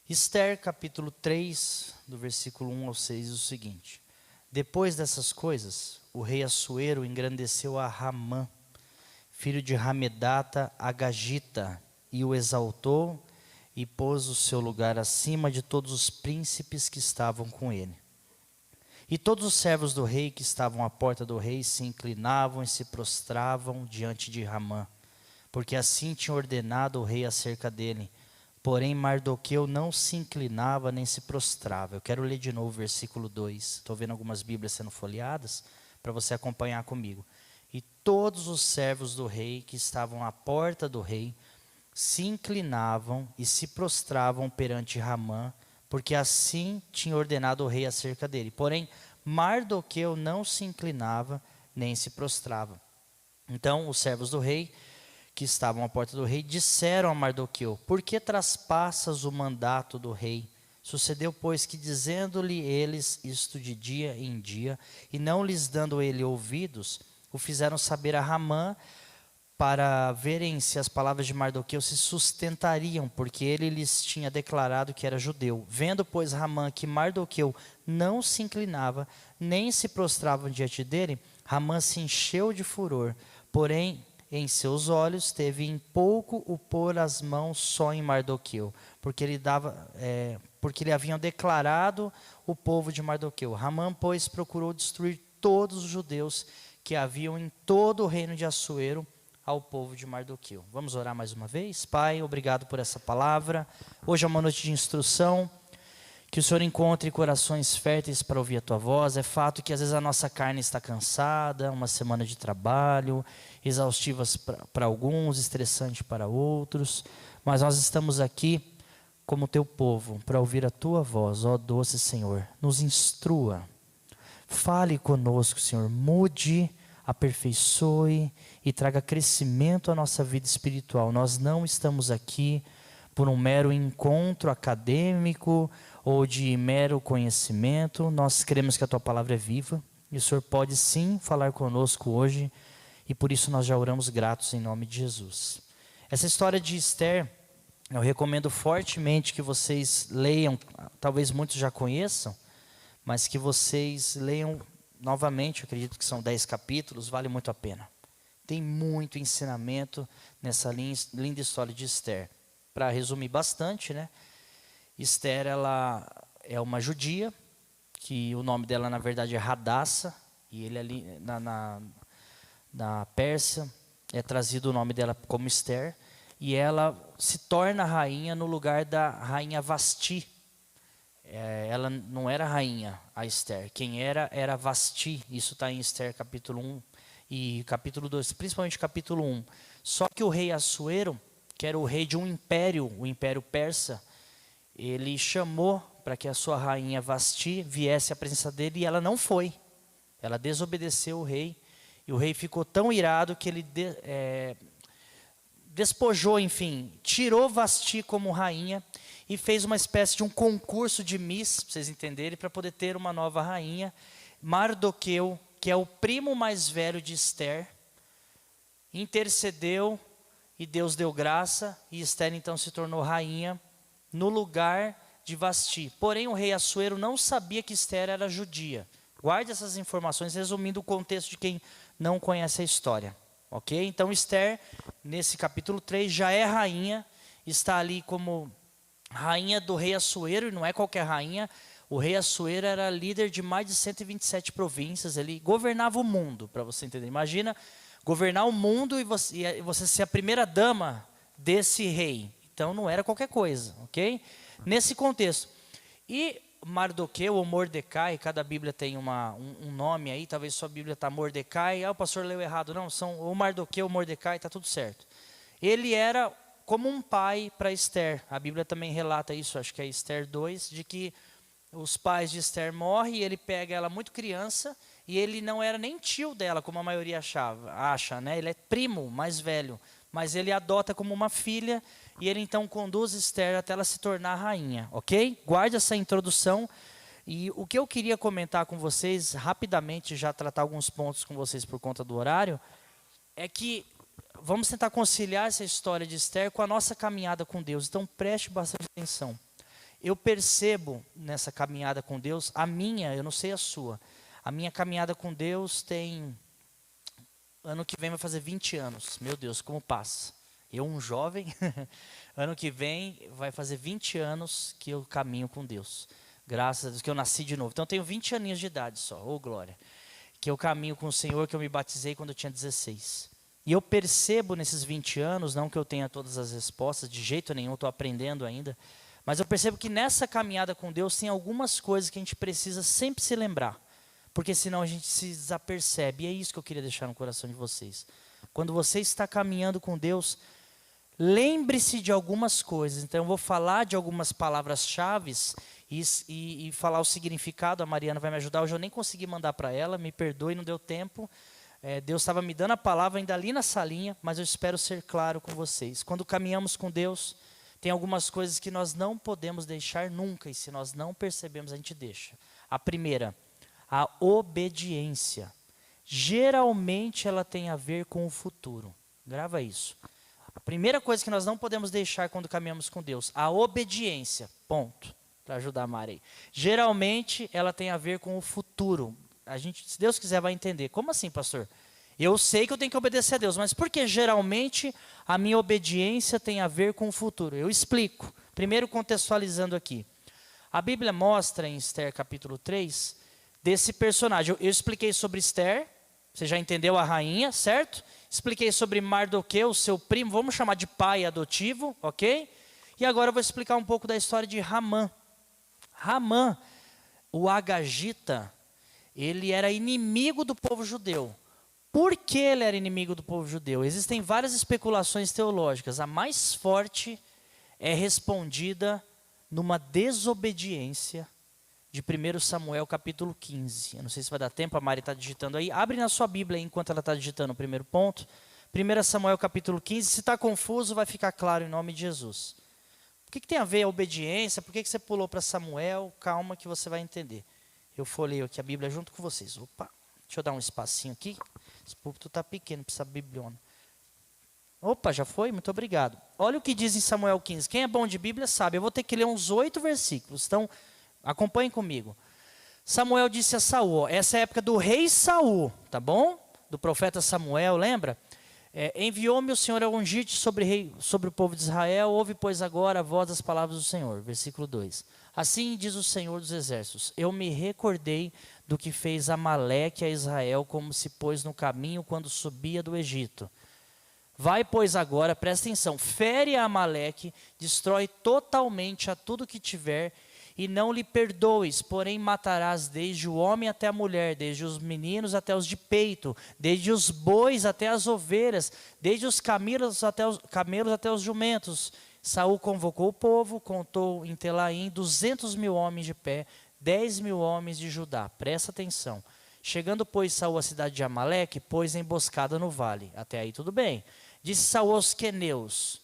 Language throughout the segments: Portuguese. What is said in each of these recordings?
Esther, capítulo 3, do versículo 1 ao 6, diz o seguinte: Depois dessas coisas, o rei Assuero engrandeceu a Ramã, filho de Hamedata Agagita, e o exaltou e pôs o seu lugar acima de todos os príncipes que estavam com ele. E todos os servos do rei que estavam à porta do rei se inclinavam e se prostravam diante de Ramã, porque assim tinha ordenado o rei acerca dele. Porém, Mardoqueu não se inclinava nem se prostrava. Eu quero ler de novo o versículo 2. Estou vendo algumas Bíblias sendo folheadas, para você acompanhar comigo. E todos os servos do rei que estavam à porta do rei se inclinavam e se prostravam perante Ramã, porque assim tinha ordenado o rei acerca dele. Porém, Mardoqueu não se inclinava nem se prostrava. Então, os servos do rei que estavam à porta do rei disseram a Mardoqueu: Por que traspassas o mandato do rei? Sucedeu, pois, que dizendo-lhe eles isto de dia em dia, e não lhes dando ele ouvidos, o fizeram saber a Ramã, para verem se as palavras de Mardoqueu se sustentariam, porque ele lhes tinha declarado que era judeu. Vendo, pois, Ramã que Mardoqueu não se inclinava, nem se prostrava diante dele, Ramã se encheu de furor, porém em seus olhos teve em pouco o pôr as mãos só em Mardoqueu, porque lhe haviam declarado o povo de Mardoqueu. Ramã, pois, procurou destruir todos os judeus que haviam em todo o reino de Assuero, ao povo de Mardoqueu. Vamos orar mais uma vez? Pai, obrigado por essa palavra. Hoje é uma noite de instrução, que o Senhor encontre corações férteis para ouvir a Tua voz. É fato que às vezes a nossa carne está cansada, uma semana de trabalho, exaustivas para alguns, estressante para outros, mas nós estamos aqui como Teu povo, para ouvir a Tua voz, ó doce Senhor. Nos instrua, fale conosco, Senhor, mude, aperfeiçoe e traga crescimento à nossa vida espiritual. Nós não estamos aqui por um mero encontro acadêmico ou de mero conhecimento. Nós cremos que a Tua palavra é viva e o Senhor pode sim falar conosco hoje, e por isso nós já oramos gratos em nome de Jesus. Essa história de Esther, eu recomendo fortemente que vocês leiam, talvez muitos já conheçam, mas que vocês leiam novamente. Eu acredito que são 10 capítulos, vale muito a pena. Tem muito ensinamento nessa linda história de Esther. Para resumir bastante, né? Esther, ela é uma judia, que o nome dela na verdade é Hadassa, e ele ali na Pérsia é trazido o nome dela como Esther, e ela se torna rainha no lugar da rainha Vasti. Ela não era rainha, a Esther. Quem era Vasti. Isso está em Esther capítulo 1 e capítulo 2, principalmente capítulo 1. Só que o rei Assuero, que era o rei de um império, o império persa, ele chamou para que a sua rainha Vasti viesse à presença dele, e ela não foi. Ela desobedeceu o rei, e o rei ficou tão irado que ele despojou, enfim, tirou Vasti como rainha, e fez uma espécie de um concurso de Miss, para vocês entenderem, para poder ter uma nova rainha. Mardoqueu, que é o primo mais velho de Esther, intercedeu e Deus deu graça, e Esther então se tornou rainha no lugar de Vasti. Porém, o rei Assuero não sabia que Esther era judia. Guarde essas informações, resumindo o contexto de quem não conhece a história. Ok? Então Esther, nesse capítulo 3, já é rainha, está ali como rainha do rei Assuero, e não é qualquer rainha. O rei Assuero era líder de mais de 127 províncias, ele governava o mundo, para você entender. Imagina governar o mundo e você ser a primeira dama desse rei. Então não era qualquer coisa, ok? Nesse contexto. E Mardoqueu ou Mordecai, cada Bíblia tem um nome aí, talvez sua Bíblia está Mordecai, o pastor leu errado. Não, são ou Mardoqueu ou Mordecai, está tudo certo. Ele era como um pai para Esther. A Bíblia também relata isso, acho que é Esther 2, de que os pais de Esther morrem, e ele pega ela muito criança, e ele não era nem tio dela, como a maioria acha, né? Ele é primo mais velho, mas ele adota como uma filha, e ele então conduz Esther até ela se tornar rainha, ok? Guarde essa introdução, e o que eu queria comentar com vocês, rapidamente, já tratar alguns pontos com vocês por conta do horário, é que vamos tentar conciliar essa história de Esther com a nossa caminhada com Deus. Então preste bastante atenção. eu percebo nessa caminhada com Deus, eu não sei a sua, a minha caminhada com Deus tem, ano que vem vai fazer 20 anos, meu Deus, como passa. Eu, um jovem, ano que vem vai fazer 20 anos que eu caminho com Deus. Graças a Deus que eu nasci de novo. Então eu tenho 20 aninhos de idade só, ô glória. Que eu caminho com o Senhor, que eu me batizei quando eu tinha 16. E eu percebo nesses 20 anos, não que eu tenha todas as respostas, de jeito nenhum, estou aprendendo ainda. Mas eu percebo que nessa caminhada com Deus tem algumas coisas que a gente precisa sempre se lembrar. Porque senão a gente se desapercebe. E é isso que eu queria deixar no coração de vocês. Quando você está caminhando com Deus, lembre-se de algumas coisas. Então eu vou falar de algumas palavras-chave e falar o significado. A Mariana vai me ajudar. Hoje eu nem consegui mandar para ela, me perdoe, não deu tempo. Deus estava me dando a palavra ainda ali na salinha, mas eu espero ser claro com vocês. Quando caminhamos com Deus, tem algumas coisas que nós não podemos deixar nunca, e se nós não percebemos, a gente deixa. A primeira, a obediência. Geralmente ela tem a ver com o futuro. Grava isso. A primeira coisa que nós não podemos deixar quando caminhamos com Deus, a obediência. Ponto. Para ajudar a Mari. Geralmente ela tem a ver com o futuro. A gente, se Deus quiser, vai entender. Como assim, pastor? Eu sei que eu tenho que obedecer a Deus, mas por que geralmente a minha obediência tem a ver com o futuro? Eu explico. Primeiro contextualizando aqui. A Bíblia mostra em Esther capítulo 3, desse personagem. Eu expliquei sobre Esther, você já entendeu a rainha, certo? Expliquei sobre Mardoqueu, seu primo, vamos chamar de pai adotivo, ok? E agora eu vou explicar um pouco da história de Ramã. Ramã, o Agagita, ele era inimigo do povo judeu. Por que ele era inimigo do povo judeu? Existem várias especulações teológicas. A mais forte é respondida numa desobediência de 1 Samuel capítulo 15. Eu não sei se vai dar tempo, a Mari está digitando aí. Abre na sua Bíblia aí, enquanto ela está digitando o primeiro ponto. 1 Samuel capítulo 15. Se está confuso, vai ficar claro em nome de Jesus. O que tem a ver a obediência? Por que você pulou para Samuel? Calma que você vai entender. Eu folheio aqui a Bíblia junto com vocês. Opa, deixa eu dar um espacinho aqui. Esse púlpito está pequeno, precisa bibliona. Opa, já foi? Muito obrigado. Olha o que diz em Samuel 15. Quem é bom de Bíblia sabe. Eu vou ter que ler uns 8 versículos. Então, acompanhem comigo. Samuel disse a Saul, essa é a época do rei Saul, tá bom? Do profeta Samuel, lembra? Enviou-me o Senhor a ungir-te sobre o povo de Israel, ouve, pois, agora a voz das palavras do Senhor. Versículo 2. Assim diz o Senhor dos Exércitos, eu me recordei do que fez Amaleque a Israel, como se pôs no caminho quando subia do Egito. Vai, pois, agora, presta atenção, fere a Amaleque, destrói totalmente a tudo que tiver, e não lhe perdoes, porém matarás desde o homem até a mulher, desde os meninos até os de peito, desde os bois até as ovelhas, desde os camelos até os jumentos. Saul convocou o povo, contou em Telaim 200.000 homens de pé, 10.000 homens de Judá. Presta atenção. Chegando, pois, Saul à cidade de Amaleque, pôs emboscada no vale. Até aí tudo bem. Disse Saul aos queneus.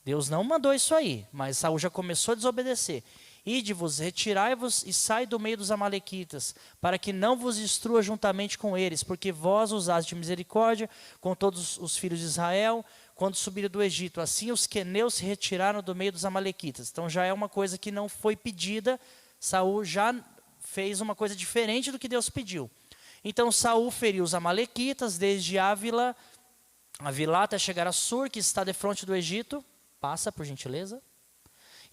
Deus não mandou isso aí, mas Saul já começou a desobedecer. Ide-vos, retirai-vos e sai do meio dos amalequitas, para que não vos destrua juntamente com eles, porque vós usaste de misericórdia com todos os filhos de Israel, quando subiram do Egito. Assim os queneus se retiraram do meio dos amalequitas. Então já é uma coisa que não foi pedida, Saul já fez uma coisa diferente do que Deus pediu. Então Saul feriu os amalequitas, desde Ávila até chegar a Sur, que está defronte do Egito. Passa, por gentileza.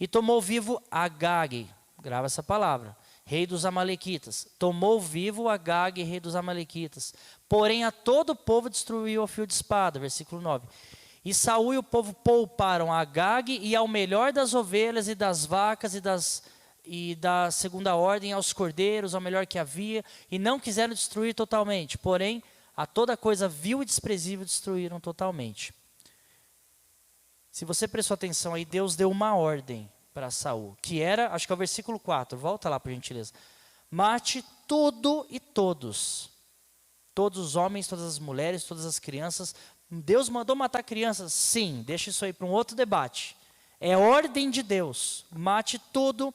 E tomou vivo Agag, grava essa palavra, rei dos amalequitas. Tomou vivo Agag, rei dos amalequitas. Porém a todo o povo destruiu ao fio de espada, versículo 9. E Saul e o povo pouparam Agag e ao melhor das ovelhas e das vacas e da segunda ordem aos cordeiros, ao melhor que havia, e não quiseram destruir totalmente. Porém, a toda coisa vil e desprezível destruíram totalmente. Se você prestou atenção aí, Deus deu uma ordem para Saul, que era, acho que é o versículo 4, volta lá por gentileza. Mate tudo e todos. Todos os homens, todas as mulheres, todas as crianças. Deus mandou matar crianças? Sim, deixa isso aí para um outro debate. É ordem de Deus. Mate tudo,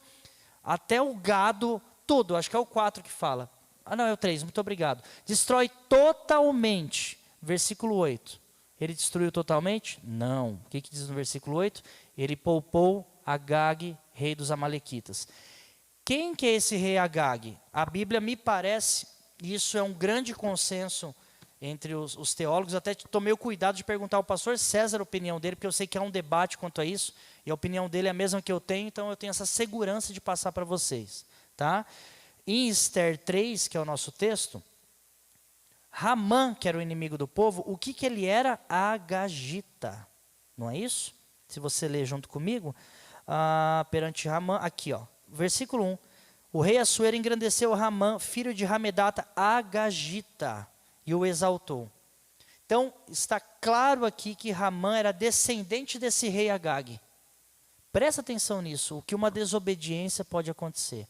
até o gado, tudo. Acho que é o 4 que fala. Ah, não, é o 3, muito obrigado. Destrói totalmente. Versículo 8. Ele destruiu totalmente? Não. O que diz no versículo 8? Ele poupou Agag, rei dos amalequitas. Quem que é esse rei Agag? A Bíblia me parece, e isso é um grande consenso entre os teólogos, até tomei o cuidado de perguntar ao pastor César a opinião dele, porque eu sei que há um debate quanto a isso, e a opinião dele é a mesma que eu tenho, então eu tenho essa segurança de passar para vocês. Tá? Em Esther 3, que é o nosso texto, Ramã, que era o inimigo do povo, o que ele era? Agagita. Não é isso? Se você ler junto comigo, perante Ramã, aqui ó, versículo 1. O rei Assuero engrandeceu Ramã, filho de Ramedata, Agagita, e o exaltou. Então, está claro aqui que Ramã era descendente desse rei Agag. Presta atenção nisso, o que uma desobediência pode acontecer.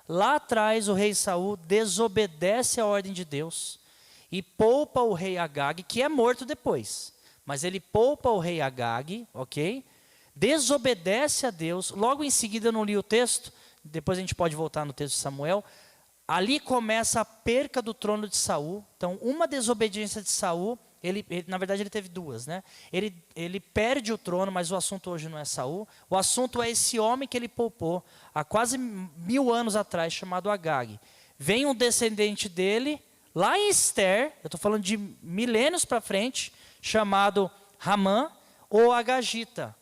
Lá atrás, o rei Saul desobedece a ordem de Deus e poupa o rei Agag, que é morto depois. Mas ele poupa o rei Agag, ok? Desobedece a Deus. Logo em seguida, eu não li o texto, depois a gente pode voltar no texto de Samuel. Ali começa a perca do trono de Saul. Então, uma desobediência de Saul, na verdade ele teve duas, né? Ele perde o trono, mas o assunto hoje não é Saul. O assunto é esse homem que ele poupou há quase 1000 anos atrás, chamado Agag. Vem um descendente dele, lá em Esther, eu estou falando de milênios para frente, chamado Ramã ou Agagita.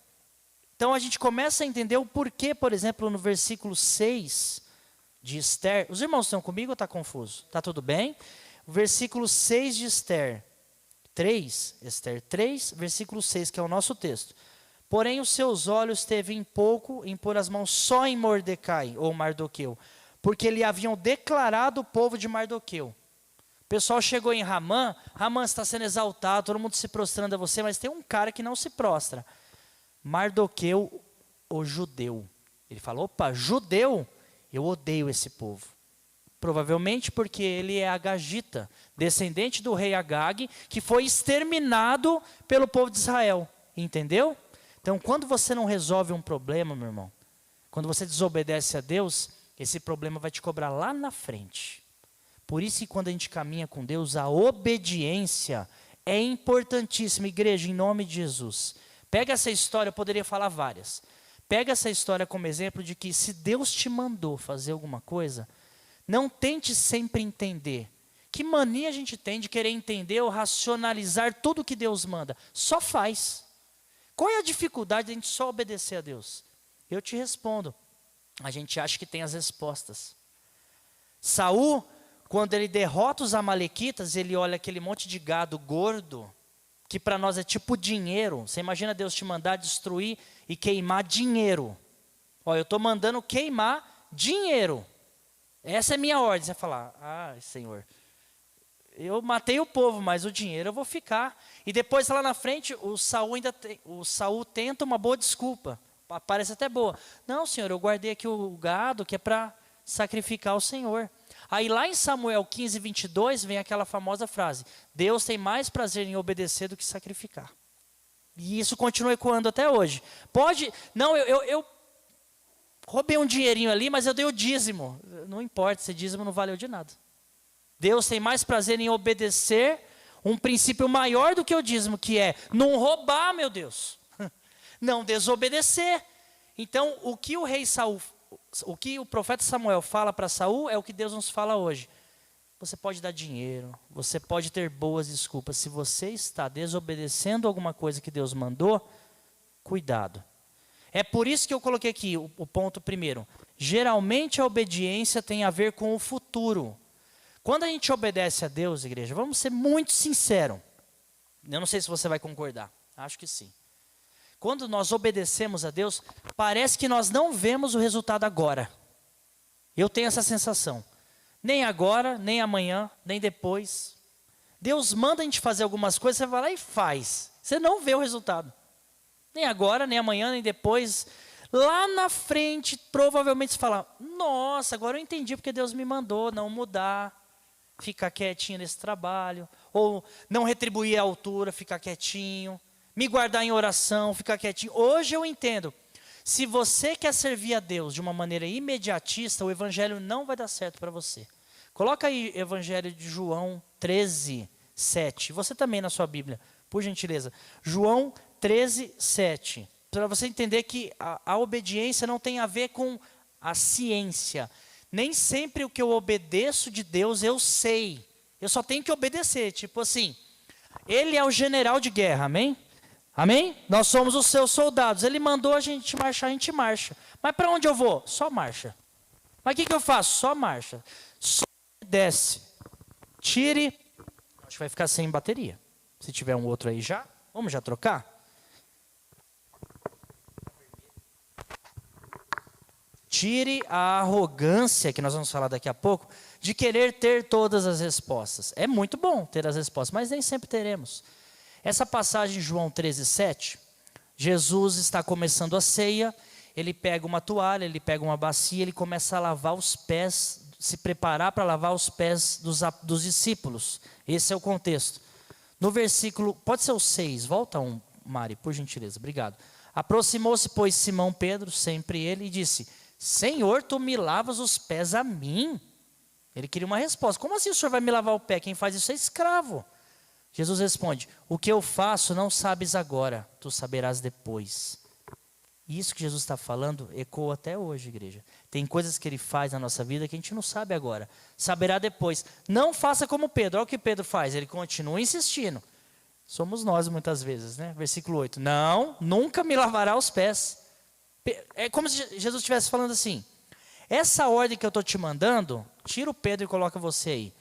Então a gente começa a entender o porquê, por exemplo, no versículo 6 de Esther. Os irmãos estão comigo ou está confuso? Está tudo bem? O versículo 6 de Esther 3, versículo 6, que é o nosso texto. Porém, os seus olhos teve em pouco em pôr as mãos só em Mordecai, ou Mardoqueu, porque lhe haviam declarado o povo de Mardoqueu. O pessoal chegou em Ramã, Ramã está sendo exaltado, todo mundo se prostrando a você, mas tem um cara que não se prostra. Mardoqueu, o judeu. Ele falou, opa, judeu? Eu odeio esse povo. Provavelmente porque ele é agagita, descendente do rei Agag, que foi exterminado pelo povo de Israel. Entendeu? Então, quando você não resolve um problema, meu irmão, quando você desobedece a Deus, esse problema vai te cobrar lá na frente. Por isso que quando a gente caminha com Deus, a obediência é importantíssima. Igreja, em nome de Jesus. Pega essa história, eu poderia falar várias. Pega essa história como exemplo de que se Deus te mandou fazer alguma coisa, não tente sempre entender. Que mania a gente tem de querer entender ou racionalizar tudo que Deus manda? Só faz. Qual é a dificuldade de a gente só obedecer a Deus? Eu te respondo. A gente acha que tem as respostas. Saul, quando ele derrota os amalequitas, ele olha aquele monte de gado gordo, que para nós é tipo dinheiro. Você imagina Deus te mandar destruir e queimar dinheiro. Olha, eu estou mandando queimar dinheiro. Essa é a minha ordem. Você vai falar, Senhor, eu matei o povo, mas o dinheiro eu vou ficar. E depois lá na frente, o Saul tenta uma boa desculpa. Parece até boa. Não, Senhor, eu guardei aqui o gado que é para sacrificar o Senhor. Aí lá em Samuel 15, 22, vem aquela famosa frase: Deus tem mais prazer em obedecer do que sacrificar. E isso continua ecoando até hoje. Não, eu roubei um dinheirinho ali, mas eu dei o dízimo. Não importa, esse dízimo não valeu de nada. Deus tem mais prazer em obedecer um princípio maior do que o dízimo, que é não roubar, meu Deus. Não desobedecer. Então, o que o profeta Samuel fala para Saul é o que Deus nos fala hoje. Você pode dar dinheiro, você pode ter boas desculpas. Se você está desobedecendo alguma coisa que Deus mandou, cuidado. É por isso que eu coloquei aqui o ponto primeiro. Geralmente a obediência tem a ver com o futuro. Quando a gente obedece a Deus, igreja, vamos ser muito sinceros. Eu não sei se você vai concordar, acho que sim. Quando nós obedecemos a Deus, parece que nós não vemos o resultado agora. Eu tenho essa sensação. Nem agora, nem amanhã, nem depois. Deus manda a gente fazer algumas coisas, você vai lá e faz. Você não vê o resultado. Nem agora, nem amanhã, nem depois. Lá na frente, provavelmente você fala, nossa, agora eu entendi porque Deus me mandou não mudar, ficar quietinho nesse trabalho. Ou não retribuir a altura, ficar quietinho. Me guardar em oração, ficar quietinho. Hoje eu entendo. Se você quer servir a Deus de uma maneira imediatista, o evangelho não vai dar certo para você. Coloca aí Evangelho de João 13, 7. Você também na sua Bíblia, por gentileza. João 13, 7. para você entender que a obediência não tem a ver com a ciência. Nem sempre o que eu obedeço de Deus eu sei. Eu só tenho que obedecer. Tipo assim, Ele é o general de guerra, amém? Amém? Nós somos os seus soldados. Ele mandou a gente marcha. Mas para onde eu vou? Só marcha. Mas o que eu faço? Só marcha. Só desce. Tire. Acho que vai ficar sem bateria. Se tiver um outro aí já, vamos já trocar? Tire a arrogância, que nós vamos falar daqui a pouco, de querer ter todas as respostas. É muito bom ter as respostas, mas nem sempre teremos. Essa passagem, João 13:7, Jesus está começando a ceia, ele pega uma toalha, ele pega uma bacia, ele começa a lavar os pés, se preparar para lavar os pés dos discípulos. Esse é o contexto. No versículo, pode ser o 6, volta um, Mari, por gentileza, obrigado. Aproximou-se, pois, Simão Pedro, sempre ele, e disse: Senhor, tu me lavas os pés a mim? Ele queria uma resposta. Como assim o senhor vai me lavar o pé? Quem faz isso é escravo. Jesus responde: o que eu faço não sabes agora, tu saberás depois. Isso que Jesus está falando ecoa até hoje, igreja. Tem coisas que ele faz na nossa vida que a gente não sabe agora. Saberá depois. Não faça como Pedro. Olha o que Pedro faz. Ele continua insistindo. Somos nós muitas vezes, né? Versículo 8. Não, nunca me lavará os pés. É como se Jesus estivesse falando assim: essa ordem que eu estou te mandando, tira o Pedro e coloca você aí.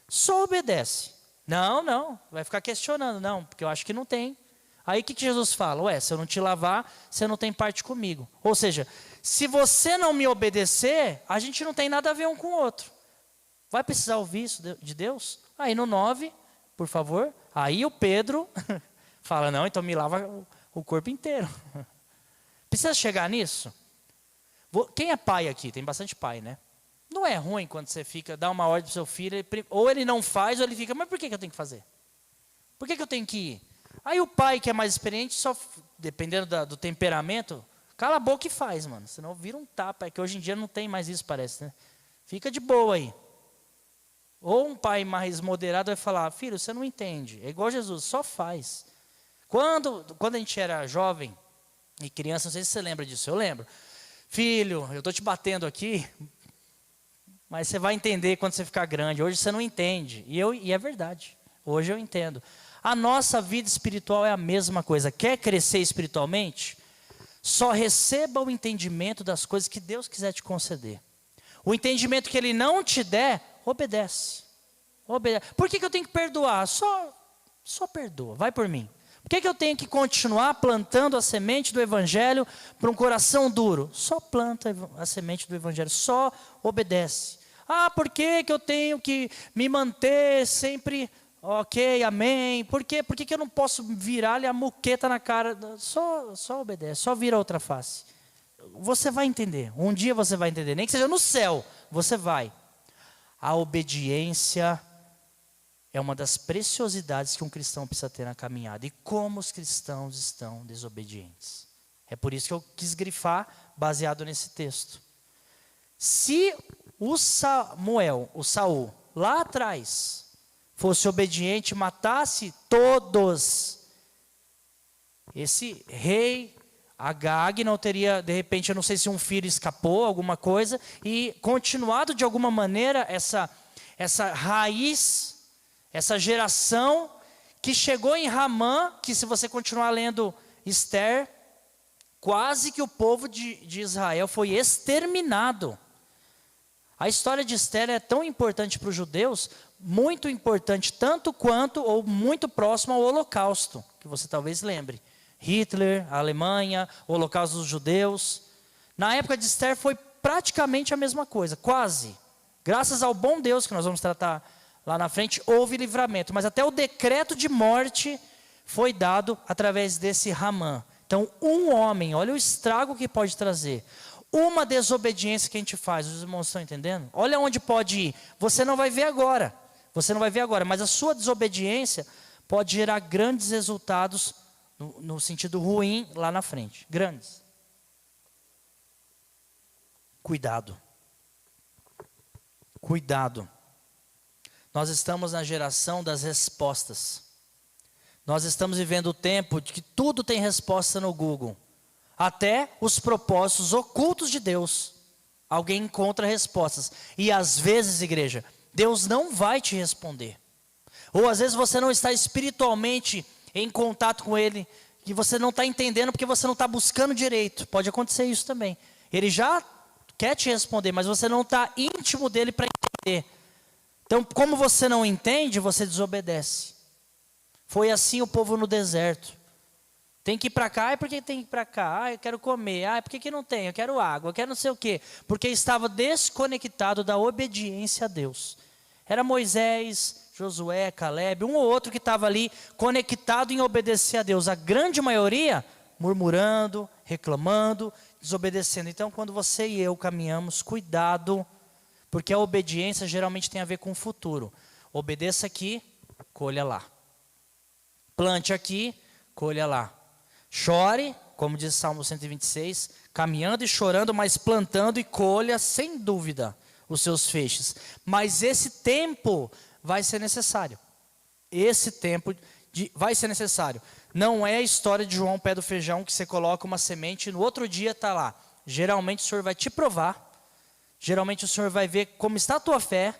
Só obedece. Não, vai ficar questionando. Não, porque eu acho que não tem. Aí o que Jesus fala? Ué, se eu não te lavar, você não tem parte comigo. Ou seja, se você não me obedecer, a gente não tem nada a ver um com o outro. Vai precisar ouvir isso de Deus? Aí no 9, por favor. Aí o Pedro fala: não, então me lava o corpo inteiro. Precisa chegar nisso? Quem é pai aqui? Tem bastante pai, né? Não é ruim quando você dá uma ordem para o seu filho, ou ele não faz, ou ele fica: mas por que eu tenho que fazer? Por que eu tenho que ir? Aí o pai que é mais experiente, só dependendo do temperamento, cala a boca e faz, mano. Senão vira um tapa. É que hoje em dia não tem mais isso, parece, né? Fica de boa aí. Ou um pai mais moderado vai falar: filho, você não entende. É igual Jesus, só faz. Quando a gente era jovem e criança, não sei se você lembra disso, eu lembro. Filho, eu estou te batendo aqui, mas você vai entender quando você ficar grande. Hoje você não entende. E é verdade. Hoje eu entendo. A nossa vida espiritual é a mesma coisa. Quer crescer espiritualmente? Só receba o entendimento das coisas que Deus quiser te conceder. O entendimento que Ele não te der, obedece. Por que eu tenho que perdoar? Só perdoa, vai por mim. Por que eu tenho que continuar plantando a semente do Evangelho para um coração duro? Só planta a semente do Evangelho, só obedece. Ah, por que eu tenho que me manter sempre, ok, amém? Por que eu não posso virar-lhe a muqueta na cara? Só obedece, só vira a outra face. Você vai entender, um dia você vai entender, nem que seja no céu, você vai. A obediência é uma das preciosidades que um cristão precisa ter na caminhada. E como os cristãos estão desobedientes. É por isso que eu quis grifar baseado nesse texto. Se o Saul, lá atrás, fosse obediente, matasse todos, esse rei Agag não teria, de repente, eu não sei se um filho escapou, alguma coisa, e continuado de alguma maneira essa raiz, essa geração que chegou em Ramã, que se você continuar lendo Esther, quase que o povo de Israel foi exterminado. A história de Esther é tão importante para os judeus, muito importante, tanto quanto ou muito próximo ao Holocausto, que você talvez lembre. Hitler, a Alemanha, o Holocausto dos judeus. Na época de Esther foi praticamente a mesma coisa, quase. Graças ao bom Deus, que nós vamos tratar lá na frente, houve livramento. Mas até o decreto de morte foi dado através desse Ramã. Então, um homem, olha o estrago que pode trazer. Uma desobediência que a gente faz, os irmãos estão entendendo? Olha onde pode ir. Você não vai ver agora, mas a sua desobediência pode gerar grandes resultados no sentido ruim lá na frente. Grandes. Cuidado. Nós estamos na geração das respostas. Nós estamos vivendo o tempo de que tudo tem resposta no Google. até os propósitos ocultos de Deus. Alguém encontra respostas. E às vezes, igreja, Deus não vai te responder. Ou às vezes você não está espiritualmente em contato com Ele, que você não está entendendo porque você não está buscando direito. Pode acontecer isso também. Ele já quer te responder, mas você não está íntimo dele para entender. Então, como você não entende, você desobedece. Foi assim o povo no deserto. Tem que ir para cá, por que tem que ir para cá? Eu quero comer, por que não tem? Eu quero água, eu quero não sei o quê. Porque estava desconectado da obediência a Deus. Era Moisés, Josué, Caleb, um ou outro que estava ali conectado em obedecer a Deus. A grande maioria murmurando, reclamando, desobedecendo. Então, quando você e eu caminhamos, cuidado, porque a obediência geralmente tem a ver com o futuro. Obedeça aqui, colha lá. Plante aqui, colha lá. Chore, como diz Salmo 126, caminhando e chorando, mas plantando e colha, sem dúvida, os seus feixes. Mas esse tempo vai ser necessário. Esse tempo vai ser necessário. Não é a história de João Pé do Feijão, que você coloca uma semente e no outro dia está lá. Geralmente o Senhor vai te provar. Geralmente o Senhor vai ver como está a tua fé.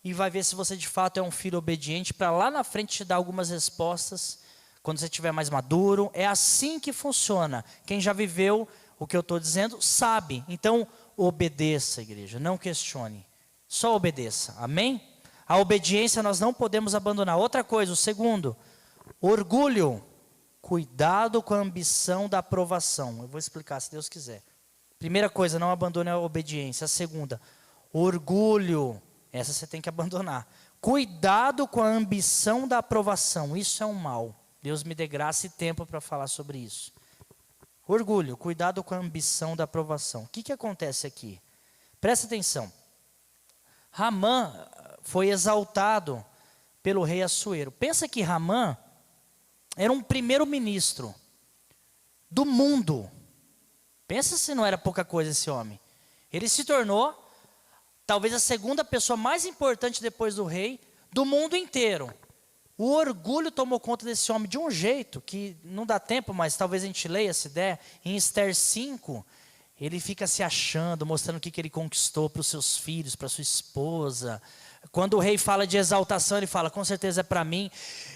E vai ver se você de fato é um filho obediente, para lá na frente te dar algumas respostas. Quando você estiver mais maduro. É assim que funciona. Quem já viveu o que eu estou dizendo, sabe. Então, obedeça, igreja. Não questione. Só obedeça. Amém? A obediência nós não podemos abandonar. Outra coisa, o segundo. Orgulho. Cuidado com a ambição da aprovação. Eu vou explicar se Deus quiser. Primeira coisa, não abandone a obediência. A segunda, orgulho. Essa você tem que abandonar. Cuidado com a ambição da aprovação. Isso é um mal. Deus me dê graça e tempo para falar sobre isso. Orgulho, cuidado com a ambição da aprovação. O que acontece aqui? Presta atenção. Ramã foi exaltado pelo rei Assuero. Pensa que Ramã era um primeiro-ministro do mundo. Pensa se não era pouca coisa esse homem. Ele se tornou talvez a segunda pessoa mais importante depois do rei do mundo inteiro. O orgulho tomou conta desse homem de um jeito que não dá tempo, mas talvez a gente leia se der. Em Esther 5, ele fica se achando, mostrando o que ele conquistou para os seus filhos, para sua esposa. Quando o rei fala de exaltação, ele fala, com certeza é para mim.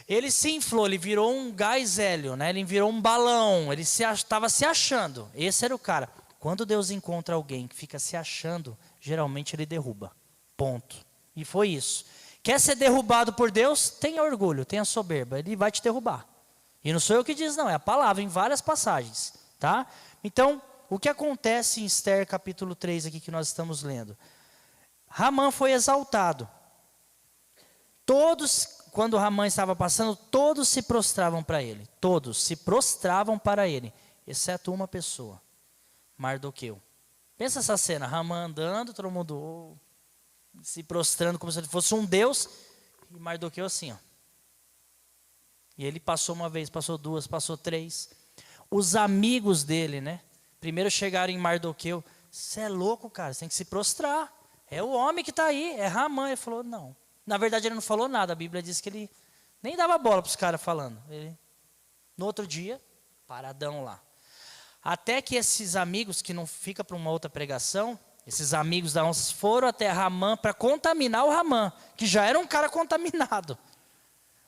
Ele se inflou, ele virou um gás hélio, né? Ele virou um balão, ele estava se achando. Esse era o cara. Quando Deus encontra alguém que fica se achando, geralmente ele derruba. Ponto. E foi isso. Quer ser derrubado por Deus? Tenha orgulho, tenha soberba. Ele vai te derrubar. E não sou eu que diz, não. É a palavra em várias passagens. Tá? Então, o que acontece em Esther capítulo 3 aqui que nós estamos lendo? Ramã foi exaltado. Todos, quando Ramã estava passando, todos se prostravam para ele. Todos se prostravam para ele. Exceto uma pessoa. Mardoqueu. Pensa essa cena. Ramã andando, todo mundo se prostrando como se ele fosse um deus. E Mardoqueu assim, ó. E ele passou uma vez, passou duas, passou três. Os amigos dele, né? Primeiro chegaram em Mardoqueu. Você é louco, cara, você tem que se prostrar. É o homem que está aí, é Ramã. Ele falou, não. Na verdade, ele não falou nada. A Bíblia diz que ele nem dava bola para os caras falando. No outro dia, paradão lá. Até que esses amigos, que não fica para uma outra pregação, esses amigos da onça foram até Ramã para contaminar o Ramã, que já era um cara contaminado.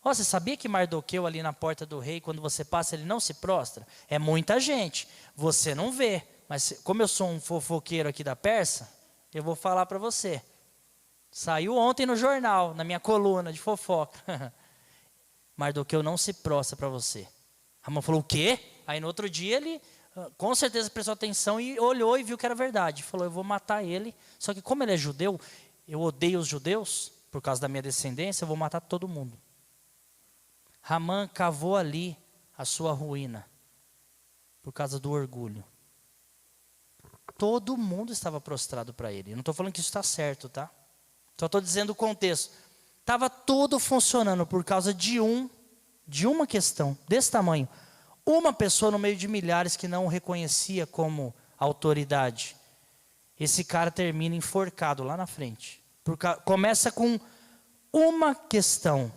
Você sabia que Mardoqueu ali na porta do rei, quando você passa, ele não se prostra? É muita gente, você não vê. Mas como eu sou um fofoqueiro aqui da Pérsia, eu vou falar para você. Saiu ontem no jornal, na minha coluna de fofoca. Mardoqueu não se prostra para você. Ramã falou, o quê? Aí no outro dia ele, com certeza prestou atenção e olhou e viu que era verdade. Falou, eu vou matar ele. Só que como ele é judeu, eu odeio os judeus, por causa da minha descendência, eu vou matar todo mundo. Ramã cavou ali a sua ruína, por causa do orgulho. Todo mundo estava prostrado para ele. Eu não estou falando que isso está certo, tá? Só estou dizendo o contexto. Estava tudo funcionando por causa de uma questão desse tamanho. Uma pessoa no meio de milhares que não o reconhecia como autoridade. Esse cara termina enforcado lá na frente. Começa com uma questão.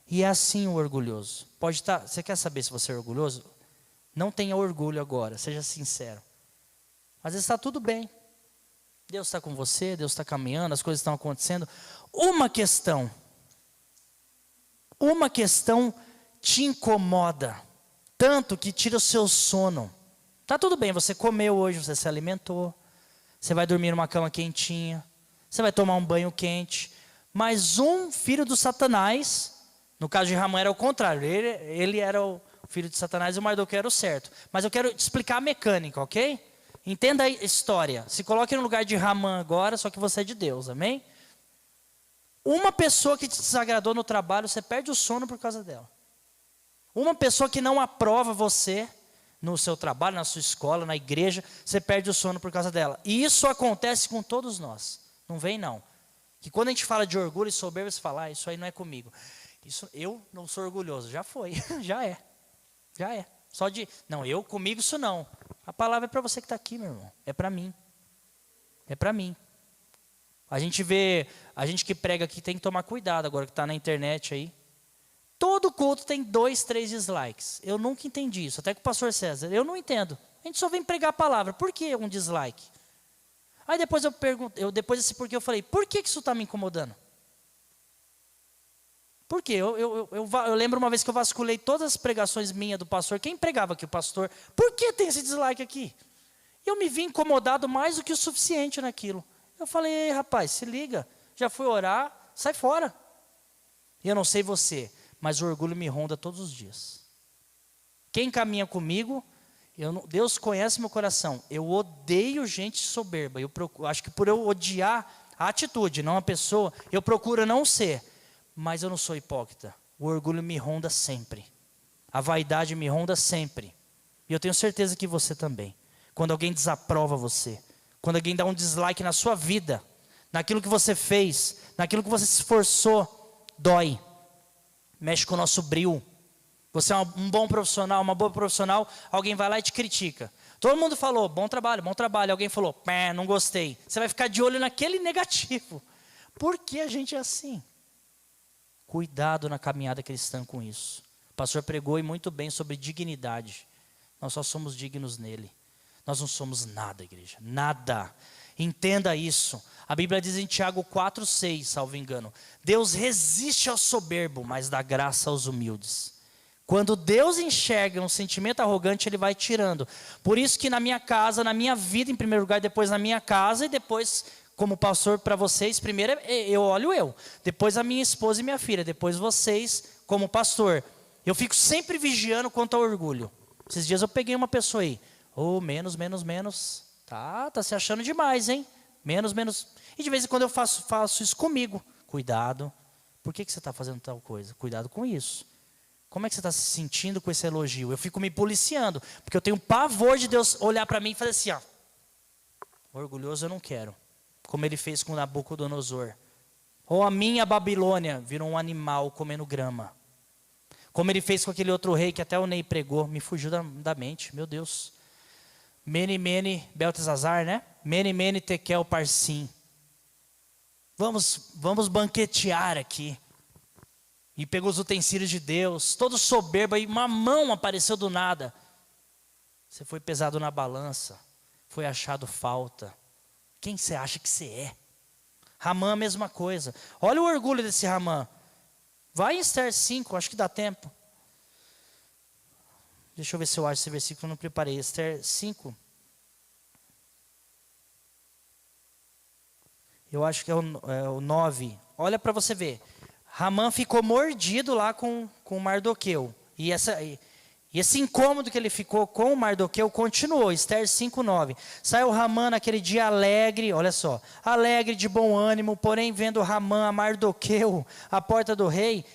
E é assim o orgulhoso. Pode estar. Você quer saber se você é orgulhoso? Não tenha orgulho agora, seja sincero. Às vezes está tudo bem. Deus está com você, Deus está caminhando, as coisas estão acontecendo. Uma questão te incomoda, tanto que tira o seu sono. Está tudo bem, você comeu hoje, você se alimentou, você vai dormir numa cama quentinha, você vai tomar um banho quente, mas um filho do Satanás, no caso de Ramã era o contrário, ele era o filho de Satanás e o Mardoqueu era o certo. Mas eu quero te explicar a mecânica, ok? Entenda a história, se coloque no lugar de Ramã agora, só que você é de Deus, amém? Uma pessoa que te desagradou no trabalho, você perde o sono por causa dela. Uma pessoa que não aprova você no seu trabalho, na sua escola, na igreja, você perde o sono por causa dela. E isso acontece com todos nós. Não vem não. Que quando a gente fala de orgulho e soberba, você fala, isso aí não é comigo. Isso, eu não sou orgulhoso. Já foi, já é. Já é. Só de, não, comigo isso não. A palavra é para você que está aqui, meu irmão. É para mim. É para mim. A gente que prega aqui tem que tomar cuidado agora que está na internet aí. Todo culto tem 2, 3 dislikes. Eu nunca entendi isso, até com o pastor César. Eu não entendo. A gente só vem pregar a palavra. Por que um dislike? Aí depois eu pergunto, depois desse porquê eu falei, por que isso está me incomodando? Por quê? Eu lembro uma vez que eu vasculhei todas as pregações minhas do pastor. Quem pregava aqui? O pastor. Por que tem esse dislike aqui? Eu me vi incomodado mais do que o suficiente naquilo. Eu falei, ei, rapaz, se liga. Já fui orar, sai fora. E eu não sei você, mas o orgulho me ronda todos os dias. Quem caminha comigo, Deus conhece meu coração. Eu odeio gente soberba. Acho que por eu odiar a atitude, não a pessoa, eu procuro não ser. Mas eu não sou hipócrita. O orgulho me ronda sempre. A vaidade me ronda sempre. E eu tenho certeza que você também. Quando alguém desaprova você, quando alguém dá um dislike na sua vida, naquilo que você fez, naquilo que você se esforçou, dói. Mexe com o nosso brio. Você é um bom profissional, uma boa profissional, alguém vai lá e te critica. Todo mundo falou, bom trabalho, bom trabalho. Alguém falou, não gostei. Você vai ficar de olho naquele negativo. Por que a gente é assim? Cuidado na caminhada cristã com isso. O pastor pregou e muito bem sobre dignidade. Nós só somos dignos nele. Nós não somos nada, igreja. Nada. Entenda isso. A Bíblia diz em Tiago 4,6, salvo engano. Deus resiste ao soberbo, mas dá graça aos humildes. Quando Deus enxerga um sentimento arrogante, Ele vai tirando. Por isso que na minha casa, na minha vida em primeiro lugar, depois na minha casa e depois como pastor para vocês, primeiro eu olho eu, depois a minha esposa e minha filha, depois vocês como pastor. Eu fico sempre vigiando quanto ao orgulho. Esses dias eu peguei uma pessoa aí, menos, tá se achando demais, hein? Menos. E de vez em quando eu faço isso comigo. Cuidado, por que você está fazendo tal coisa? Cuidado com isso. Como é que você está se sentindo com esse elogio? Eu fico me policiando, porque eu tenho pavor de Deus olhar para mim e fazer assim, orgulhoso eu não quero. Como ele fez com Nabucodonosor. Ou a minha Babilônia virou um animal comendo grama. Como ele fez com aquele outro rei que até o Ney pregou, me fugiu da mente, meu Deus. Mene, Beltesazar, né? Mene, Tekel, Parsim. Vamos banquetear aqui. E pegou os utensílios de Deus, todo soberbo, e uma mão apareceu do nada. Você foi pesado na balança, foi achado falta. Quem você acha que você é? Ramã, a mesma coisa. Olha o orgulho desse Ramã. Vai em Esther 5, acho que dá tempo. Deixa eu ver se eu acho esse versículo, eu não preparei. Esther 5. Eu acho que é o 9. Olha para você ver. Ramã ficou mordido lá com Mardoqueu. E esse incômodo que ele ficou com o Mardoqueu continuou. Esther 5:9. Saiu Ramã naquele dia alegre, olha só, alegre de bom ânimo, porém vendo Ramã a Mardoqueu à porta do rei,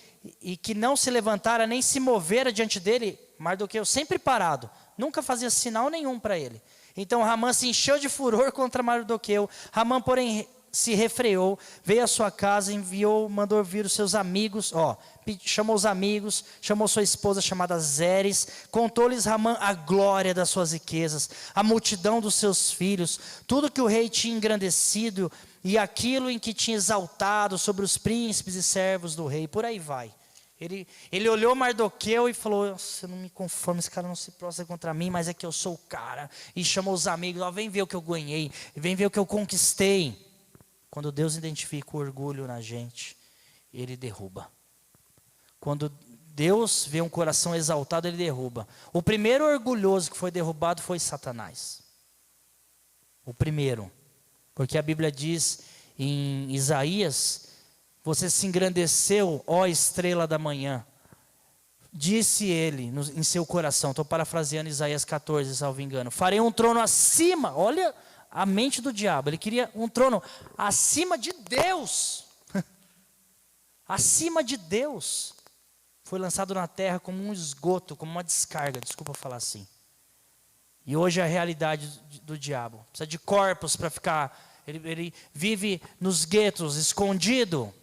e que não se levantara nem se movera diante dele, Mardoqueu sempre parado, nunca fazia sinal nenhum para ele. Então Ramã se encheu de furor contra Mardoqueu. Ramã, porém, se refreou, veio à sua casa, mandou vir os seus amigos, chamou os amigos, chamou sua esposa chamada Zeres, contou-lhes Ramã a glória das suas riquezas, a multidão dos seus filhos, tudo que o rei tinha engrandecido e aquilo em que tinha exaltado sobre os príncipes e servos do rei, por aí vai. Ele olhou Mardoqueu e falou: "Nossa, eu não me conformo, esse cara não se prostra contra mim, mas é que eu sou o cara." E chamou os amigos: "Ó, vem ver o que eu ganhei, vem ver o que eu conquistei." Quando Deus identifica o orgulho na gente, Ele derruba. Quando Deus vê um coração exaltado, Ele derruba. O primeiro orgulhoso que foi derrubado foi Satanás. O primeiro. Porque a Bíblia diz em Isaías: "Você se engrandeceu, ó estrela da manhã." Disse ele em seu coração, estou parafraseando Isaías 14, salvo engano: "Farei um trono acima." Olha a mente do diabo, ele queria um trono acima de Deus. Acima de Deus. Foi lançado na terra como um esgoto, como uma descarga, desculpa falar assim. E hoje é a realidade do diabo. Precisa de corpos para ficar. Ele vive nos guetos, escondido,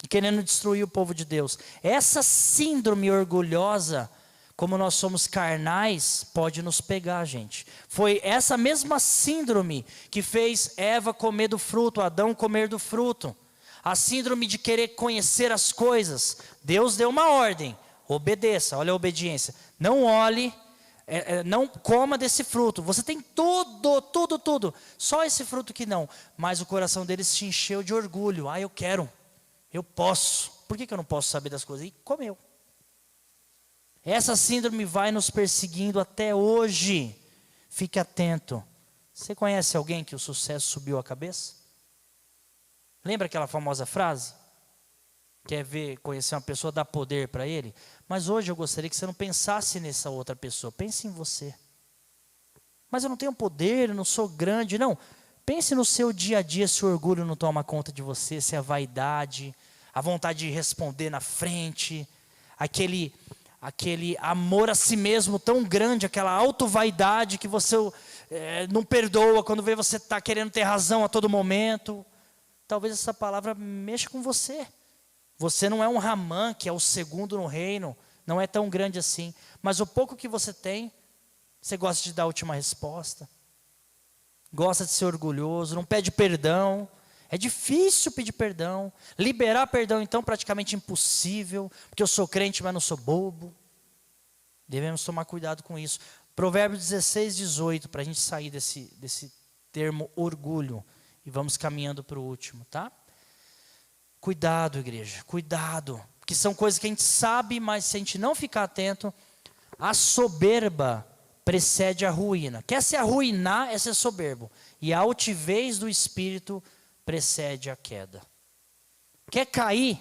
querendo destruir o povo de Deus. Essa síndrome orgulhosa, como nós somos carnais, pode nos pegar, gente. Foi essa mesma síndrome que fez Eva comer do fruto, Adão comer do fruto. A síndrome de querer conhecer as coisas. Deus deu uma ordem: obedeça. Olha a obediência. Não olhe, não coma desse fruto. Você tem tudo. Só esse fruto que não. Mas o coração deles se encheu de orgulho. Eu quero. Eu posso. Por que eu não posso saber das coisas? E comeu. Essa síndrome vai nos perseguindo até hoje. Fique atento. Você conhece alguém que o sucesso subiu a cabeça? Lembra aquela famosa frase? Quer conhecer uma pessoa, dá poder para ele? Mas hoje eu gostaria que você não pensasse nessa outra pessoa. Pense em você. Mas eu não tenho poder, eu não sou grande. Não. Pense no seu dia a dia, se o orgulho não toma conta de você, se a vaidade, a vontade de responder na frente, aquele amor a si mesmo tão grande, aquela autovaidade que você não perdoa quando vê você está querendo ter razão a todo momento. Talvez essa palavra mexa com você. Você não é um Ramã, que é o segundo no reino, não é tão grande assim. Mas o pouco que você tem, você gosta de dar a última resposta. Gosta de ser orgulhoso, não pede perdão. É difícil pedir perdão. Liberar perdão, então, praticamente impossível. Porque eu sou crente, mas não sou bobo. Devemos tomar cuidado com isso. Provérbios 16, 18, para a gente sair desse termo orgulho. E vamos caminhando para o último, tá? Cuidado, igreja, cuidado. Porque são coisas que a gente sabe, mas se a gente não ficar atento, a soberba precede a ruína. Quer se arruinar, é ser soberbo. E a altivez do espírito precede a queda. Quer cair?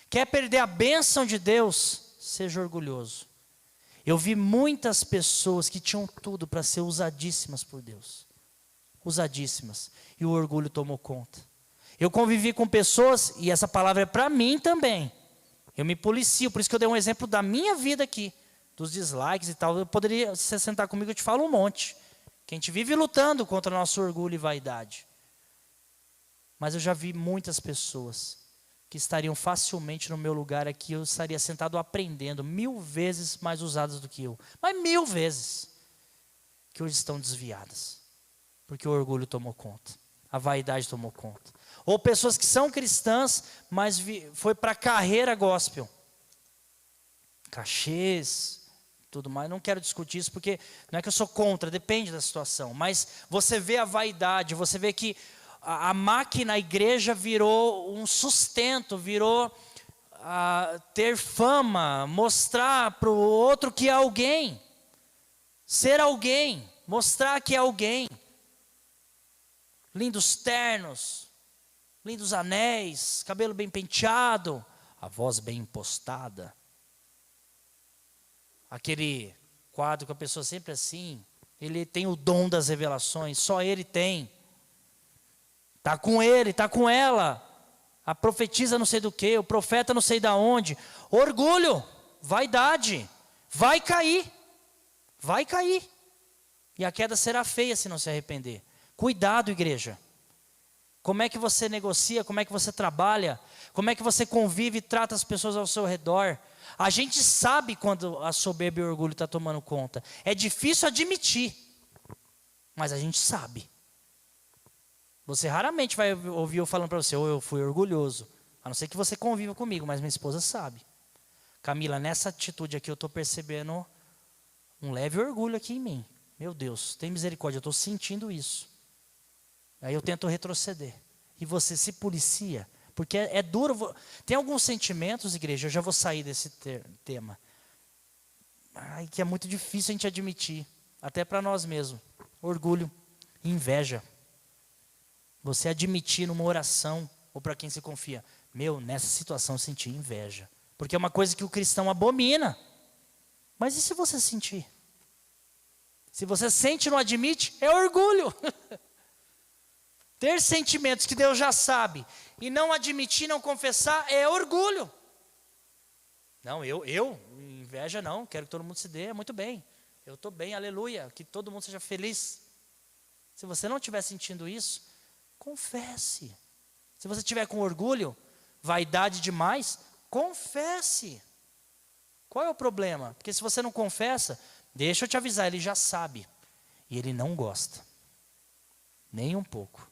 Quer perder a bênção de Deus? Seja orgulhoso. Eu vi muitas pessoas que tinham tudo para ser usadíssimas por Deus. Usadíssimas. E o orgulho tomou conta. Eu convivi com pessoas, e essa palavra é para mim também. Eu me policio, por isso que eu dei um exemplo da minha vida aqui. Dos dislikes e tal. Eu poderia, se você sentar comigo, eu te falo um monte. Que a gente vive lutando contra nosso orgulho e vaidade. Mas eu já vi muitas pessoas que estariam facilmente no meu lugar aqui. Eu estaria sentado aprendendo 1000 vezes mais usadas do que eu. Mas 1000 vezes. Que hoje estão desviadas. Porque o orgulho tomou conta. A vaidade tomou conta. Ou pessoas que são cristãs, mas foi para a carreira gospel. Cachês, tudo mais. Não quero discutir isso, porque não é que eu sou contra, depende da situação. Mas você vê a vaidade, você vê que a máquina, a igreja virou um sustento, virou ter fama, mostrar para o outro que é alguém. Ser alguém, mostrar que é alguém. Lindos ternos, lindos anéis, cabelo bem penteado, a voz bem impostada. Aquele quadro com a pessoa sempre assim, ele tem o dom das revelações, só ele tem. Está com ele, está com ela. A profetisa não sei do que, o profeta não sei da onde. Orgulho, vaidade, vai cair. Vai cair. E a queda será feia se não se arrepender. Cuidado, igreja. Como é que você negocia, como é que você trabalha, como é que você convive e trata as pessoas ao seu redor. A gente sabe quando a soberba e o orgulho está tomando conta. É difícil admitir, mas a gente sabe. Você raramente vai ouvir eu falando para você: eu fui orgulhoso. A não ser que você conviva comigo, mas minha esposa sabe. Camila, nessa atitude aqui eu estou percebendo um leve orgulho aqui em mim. Meu Deus, tem misericórdia, eu estou sentindo isso. Aí eu tento retroceder. E você se policia, porque é duro. Tem alguns sentimentos, igreja, eu já vou sair desse tema, que é muito difícil a gente admitir, até para nós mesmos. Orgulho e inveja. Você admitir numa oração, ou para quem se confia, nessa situação eu senti inveja. Porque é uma coisa que o cristão abomina. Mas e se você sentir? Se você sente e não admite, é orgulho. Ter sentimentos que Deus já sabe e não admitir, não confessar, é orgulho. Não, inveja não, quero que todo mundo se dê, muito bem. Eu estou bem, aleluia, que todo mundo seja feliz. Se você não estiver sentindo isso, confesse. Se você estiver com orgulho, vaidade demais, confesse. Qual é o problema? Porque se você não confessa, deixa eu te avisar, ele já sabe. E ele não gosta. Nem um pouco.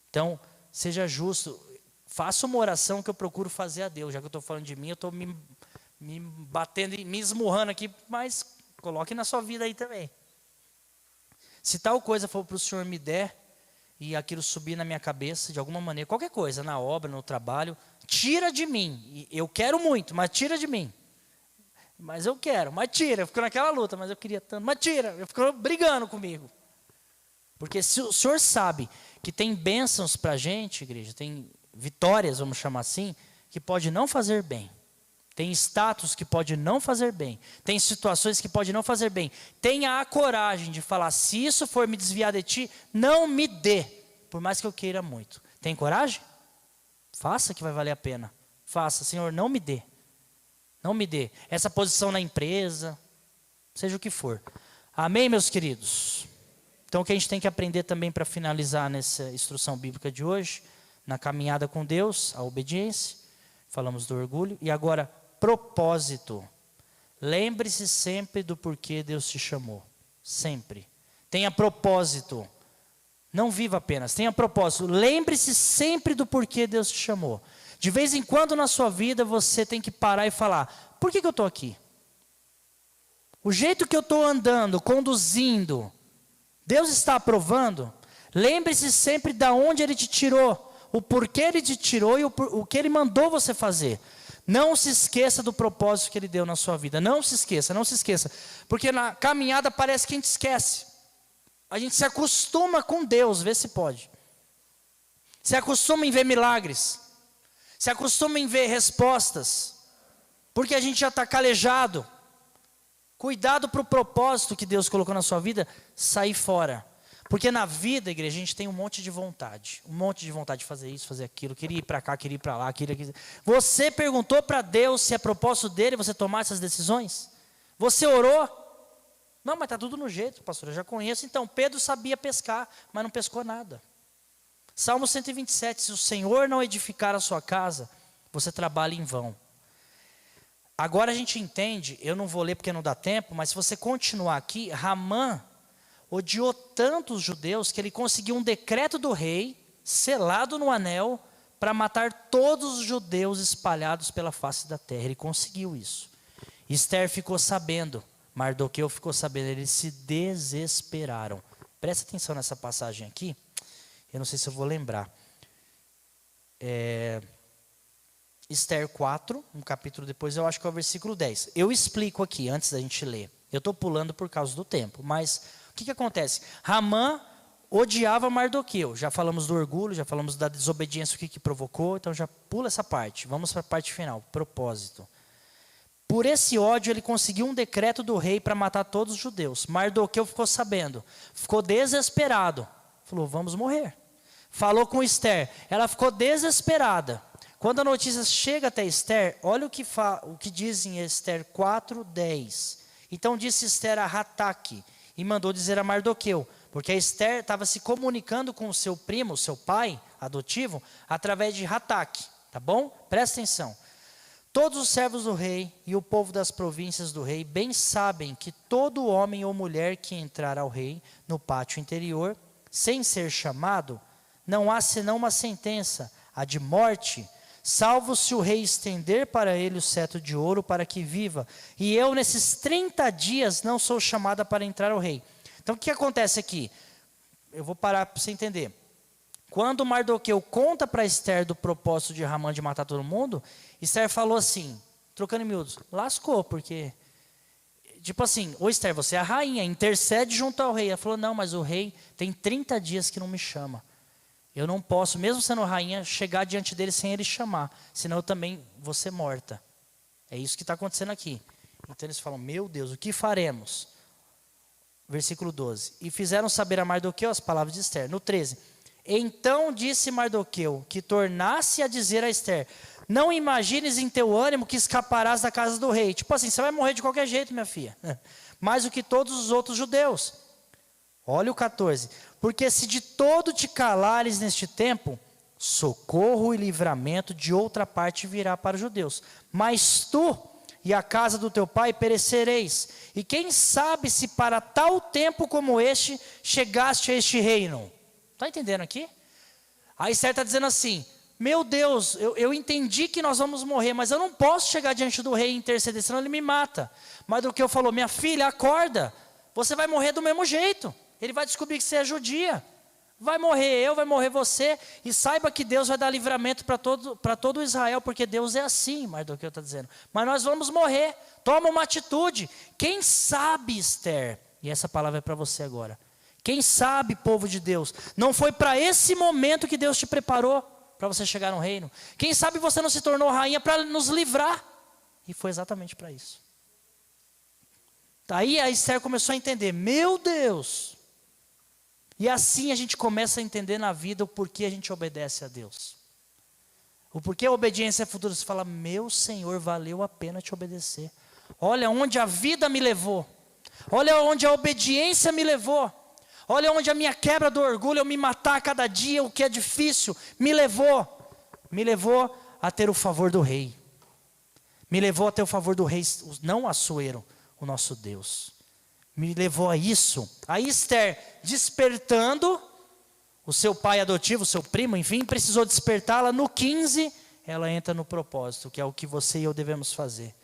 Então, seja justo. Faça uma oração que eu procuro fazer a Deus. Já que eu estou falando de mim, eu estou me batendo, me esmurrando aqui, mas coloque na sua vida aí também. Se tal coisa for para o Senhor me der, e aquilo subir na minha cabeça, de alguma maneira, qualquer coisa, na obra, no trabalho, tira de mim. Eu quero muito, mas tira de mim. Mas eu quero, mas tira. Eu fico naquela luta, mas eu queria tanto, mas tira. Eu fico brigando comigo. Porque se o Senhor sabe que tem bênçãos para a gente, igreja, tem vitórias, vamos chamar assim, que pode não fazer bem. Tem status que pode não fazer bem. Tem situações que pode não fazer bem. Tenha a coragem de falar, se isso for me desviar de ti, não me dê. Por mais que eu queira muito. Tem coragem? Faça que vai valer a pena. Faça, Senhor, não me dê. Não me dê. Essa posição na empresa, seja o que for. Amém, meus queridos? Então o que a gente tem que aprender também para finalizar nessa instrução bíblica de hoje, na caminhada com Deus, a obediência, falamos do orgulho, e agora propósito. Lembre-se sempre do porquê Deus te chamou. Sempre. Tenha propósito. Não viva apenas, tenha propósito. Lembre-se sempre do porquê Deus te chamou. De vez em quando na sua vida você tem que parar e falar, por que eu estou aqui? O jeito que eu estou andando, conduzindo, Deus está aprovando? Lembre-se sempre de onde Ele te tirou, o porquê Ele te tirou e o que Ele mandou você fazer. Não se esqueça do propósito que Ele deu na sua vida. Não se esqueça, não se esqueça. Porque na caminhada parece que a gente esquece. A gente se acostuma com Deus, vê se pode. Se acostuma em ver milagres. Se acostuma em ver respostas. Porque a gente já está calejado. Cuidado para o propósito que Deus colocou na sua vida sair fora. Porque na vida, igreja, a gente tem um monte de vontade. Um monte de vontade de fazer isso, fazer aquilo. Queria ir para cá, queria ir para lá. Você perguntou para Deus se é propósito dele você tomar essas decisões? Você orou? Não, mas está tudo no jeito, pastor, eu já conheço. Então, Pedro sabia pescar, mas não pescou nada. Salmo 127, se o Senhor não edificar a sua casa, você trabalha em vão. Agora a gente entende, eu não vou ler porque não dá tempo, mas se você continuar aqui, Ramã odiou tanto os judeus que ele conseguiu um decreto do rei, selado no anel, para matar todos os judeus espalhados pela face da terra. Ele conseguiu isso. Esther ficou sabendo, Mardoqueu ficou sabendo, eles se desesperaram. Presta atenção nessa passagem aqui, eu não sei se eu vou lembrar. Esther 4, um capítulo depois, eu acho que é o versículo 10. Eu explico aqui, antes da gente ler. Eu estou pulando por causa do tempo, mas o que acontece? Ramã odiava Mardoqueu. Já falamos do orgulho, já falamos da desobediência, o que provocou, então já pula essa parte. Vamos para a parte final, propósito. Por esse ódio, ele conseguiu um decreto do rei para matar todos os judeus. Mardoqueu ficou sabendo, ficou desesperado. Falou, vamos morrer. Falou com Esther, ela ficou desesperada. Quando a notícia chega até Esther, olha o que diz em Esther 4:10. Então disse Esther a Hataque e mandou dizer a Mardoqueu, porque a Esther estava se comunicando com o seu primo, o seu pai adotivo, através de Hataque, tá bom? Presta atenção. Todos os servos do rei e o povo das províncias do rei bem sabem que todo homem ou mulher que entrar ao rei no pátio interior, sem ser chamado, não há senão uma sentença, a de morte, salvo se o rei estender para ele o cetro de ouro para que viva. E eu, nesses 30 dias, não sou chamada para entrar ao rei. Então, o que acontece aqui? Eu vou parar para você entender. Quando Mardoqueu conta para Esther do propósito de Hamã de matar todo mundo, Esther falou assim, trocando em miúdos, lascou, porque... Tipo assim, ô Esther, você é a rainha, intercede junto ao rei. Ela falou, não, mas o rei tem 30 dias que não me chama. Eu não posso, mesmo sendo rainha, chegar diante dele sem ele chamar. Senão eu também vou ser morta. É isso que está acontecendo aqui. Então eles falam, meu Deus, o que faremos? Versículo 12. E fizeram saber a Mardoqueu as palavras de Esther. No 13. Então disse Mardoqueu que tornasse a dizer a Esther, não imagines em teu ânimo que escaparás da casa do rei. Tipo assim, você vai morrer de qualquer jeito, minha filha. Mais do que todos os outros judeus. Olha o 14. Porque se de todo te calares neste tempo, socorro e livramento de outra parte virá para os judeus. Mas tu e a casa do teu pai perecereis. E quem sabe se para tal tempo como este, chegaste a este reino. Está entendendo aqui? Aí Esther está dizendo assim, meu Deus, eu entendi que nós vamos morrer, mas eu não posso chegar diante do rei e interceder, senão ele me mata. Mardoqueu falou, minha filha, acorda, você vai morrer do mesmo jeito. Ele vai descobrir que você é judia. Vai morrer eu, vai morrer você, e saiba que Deus vai dar livramento para todo Israel, porque Deus é assim, Mardoqueu está dizendo. Mas nós vamos morrer, toma uma atitude. Quem sabe, Esther, e essa palavra é para você agora. Quem sabe, povo de Deus, não foi para esse momento que Deus te preparou, para você chegar no reino. Quem sabe você não se tornou rainha para nos livrar. E foi exatamente para isso. Daí a Esther começou a entender, meu Deus. E assim a gente começa a entender na vida o porquê a gente obedece a Deus. O porquê a obediência é futura. Você fala, meu Senhor, valeu a pena te obedecer. Olha onde a vida me levou. Olha onde a obediência me levou. Olha onde a minha quebra do orgulho, eu me matar a cada dia, o que é difícil, me levou a ter o favor do rei. Me levou a ter o favor do rei, não Assuero, o nosso Deus. Me levou a isso. Aí Esther, despertando, o seu pai adotivo, o seu primo, enfim, precisou despertá-la. No 15, ela entra no propósito, que é o que você e eu devemos fazer.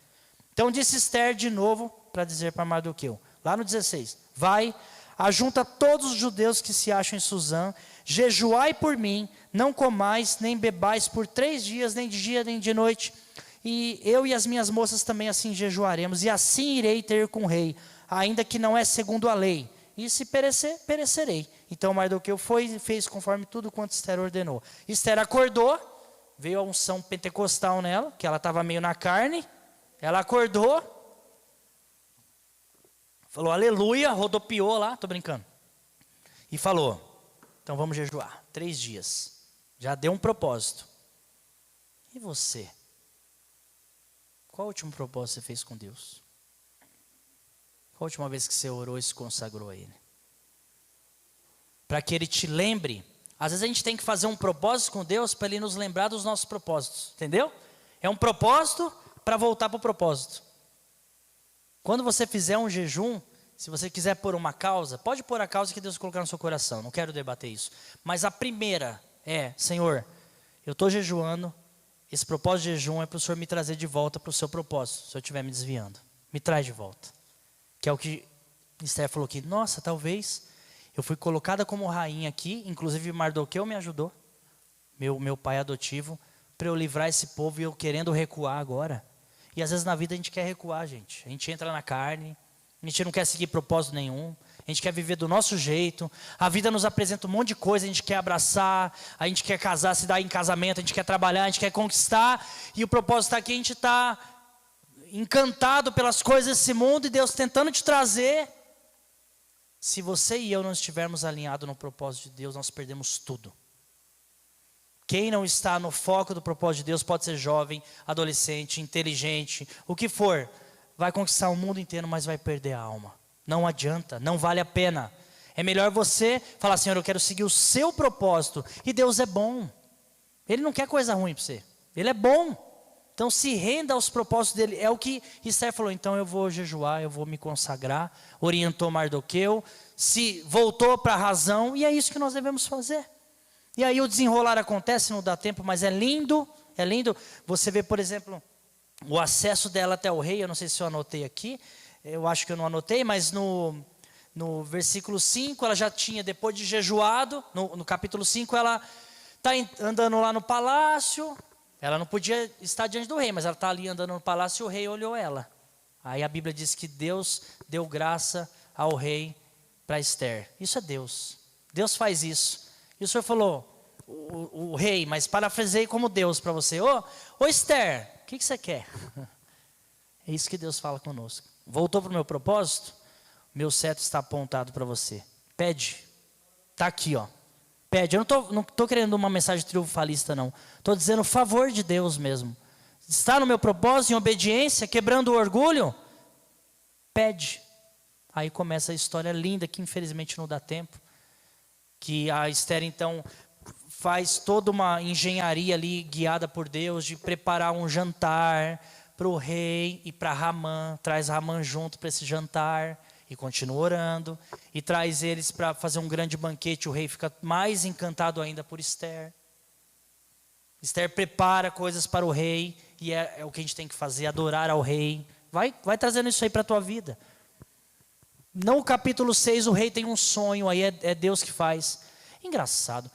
Então disse Esther de novo, para dizer para Mardoqueu, lá no 16, vai, ajunta todos os judeus que se acham em Suzã, jejuai por mim, não comais, nem bebais por 3 dias, nem de dia, nem de noite. E eu e as minhas moças também assim jejuaremos, e assim irei ter com o rei, ainda que não é segundo a lei. E se perecer, perecerei. Então Mardoqueu foi e fez conforme tudo quanto Esther ordenou. Esther acordou, veio a unção pentecostal nela, que ela estava meio na carne, ela acordou, falou aleluia, rodopiou lá, tô brincando. E falou, então vamos jejuar, 3 dias. Já deu um propósito. E você? Qual o último propósito que você fez com Deus? Qual a última vez que você orou e se consagrou a Ele? Para que Ele te lembre. Às vezes a gente tem que fazer um propósito com Deus para Ele nos lembrar dos nossos propósitos. Entendeu? É um propósito para voltar para o propósito. Quando você fizer um jejum, se você quiser pôr uma causa, pode pôr a causa que Deus colocar no seu coração, não quero debater isso. Mas a primeira é, Senhor, eu estou jejuando, esse propósito de jejum é para o Senhor me trazer de volta para o seu propósito, se eu estiver me desviando. Me traz de volta. Que é o que Esther falou aqui, nossa, talvez eu fui colocada como rainha aqui, inclusive Mardoqueu me ajudou, meu pai adotivo, para eu livrar esse povo e eu querendo recuar agora. E às vezes na vida a gente quer recuar, gente. A gente entra na carne, a gente não quer seguir propósito nenhum, a gente quer viver do nosso jeito. A vida nos apresenta um monte de coisa, a gente quer abraçar, a gente quer casar, se dar em casamento, a gente quer trabalhar, a gente quer conquistar. E o propósito está aqui, a gente está encantado pelas coisas desse mundo e Deus tentando te trazer. Se você e eu não estivermos alinhados no propósito de Deus, nós perdemos tudo. Quem não está no foco do propósito de Deus, pode ser jovem, adolescente, inteligente, o que for, vai conquistar o mundo inteiro, mas vai perder a alma. Não adianta, não vale a pena. É melhor você falar, Senhor, eu quero seguir o seu propósito. E Deus é bom. Ele não quer coisa ruim para você. Ele é bom. Então se renda aos propósitos dele. É o que Esther falou, então eu vou jejuar, eu vou me consagrar. Orientou Mardoqueu, se voltou para a razão, e é isso que nós devemos fazer. E aí o desenrolar acontece, não dá tempo, mas é lindo. É lindo você ver, por exemplo, o acesso dela até o rei. Eu não sei se eu anotei aqui, eu acho que eu não anotei, mas no versículo 5, ela já tinha, depois de jejuado, no capítulo 5, ela está andando lá no palácio. Ela não podia estar diante do rei, mas ela está ali andando no palácio e o rei olhou ela. Aí a Bíblia diz que Deus deu graça ao rei para Esther. Isso é Deus. Deus faz isso. E o Senhor falou, o rei, mas parafraseei como Deus para você. Ô Esther, o que você quer? É isso que Deus fala conosco. Voltou para o meu propósito? Meu cetro está apontado para você. Pede. Está aqui, ó. Pede. Eu não estou querendo uma mensagem triunfalista, não. Estou dizendo o favor de Deus mesmo. Está no meu propósito, em obediência, quebrando o orgulho? Pede. Aí começa a história linda, que infelizmente não dá tempo. Que a Esther, então, faz toda uma engenharia ali, guiada por Deus, de preparar um jantar para o rei e para Ramã. Traz Ramã junto para esse jantar. E continua orando, e traz eles para fazer um grande banquete. O rei fica mais encantado ainda por Esther. Esther prepara coisas para o rei, e é o que a gente tem que fazer, adorar ao rei. Vai trazendo isso aí para a tua vida. No capítulo 6, o rei tem um sonho, aí é Deus que faz. Engraçado.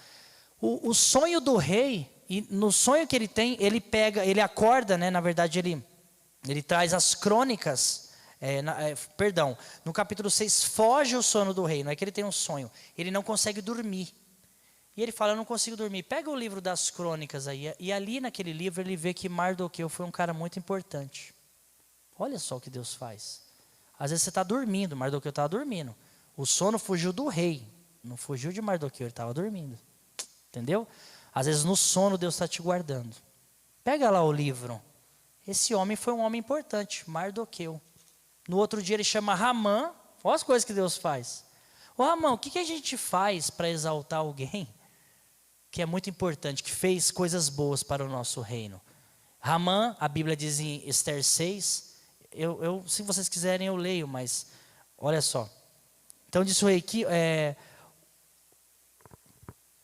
O sonho do rei, e no sonho que ele tem, ele acorda, né? Na verdade, ele traz as crônicas. No capítulo 6, foge o sono do rei. Não é que ele tem um sonho, ele não consegue dormir. E ele fala, eu não consigo dormir. Pega o livro das crônicas aí. E ali naquele livro ele vê que Mardoqueu foi um cara muito importante. Olha só o que Deus faz. Às vezes você está dormindo, Mardoqueu estava dormindo. O sono fugiu do rei, não fugiu de Mardoqueu, ele estava dormindo. Entendeu? Às vezes no sono Deus está te guardando. Pega lá o livro. Esse homem foi um homem importante, Mardoqueu. No outro dia ele chama Ramã. Olha as coisas que Deus faz. Ô Ramã, o que a gente faz para exaltar alguém que é muito importante, que fez coisas boas para o nosso reino? Ramã, a Bíblia diz em Esther 6, se vocês quiserem eu leio, mas olha só. Então disse o rei,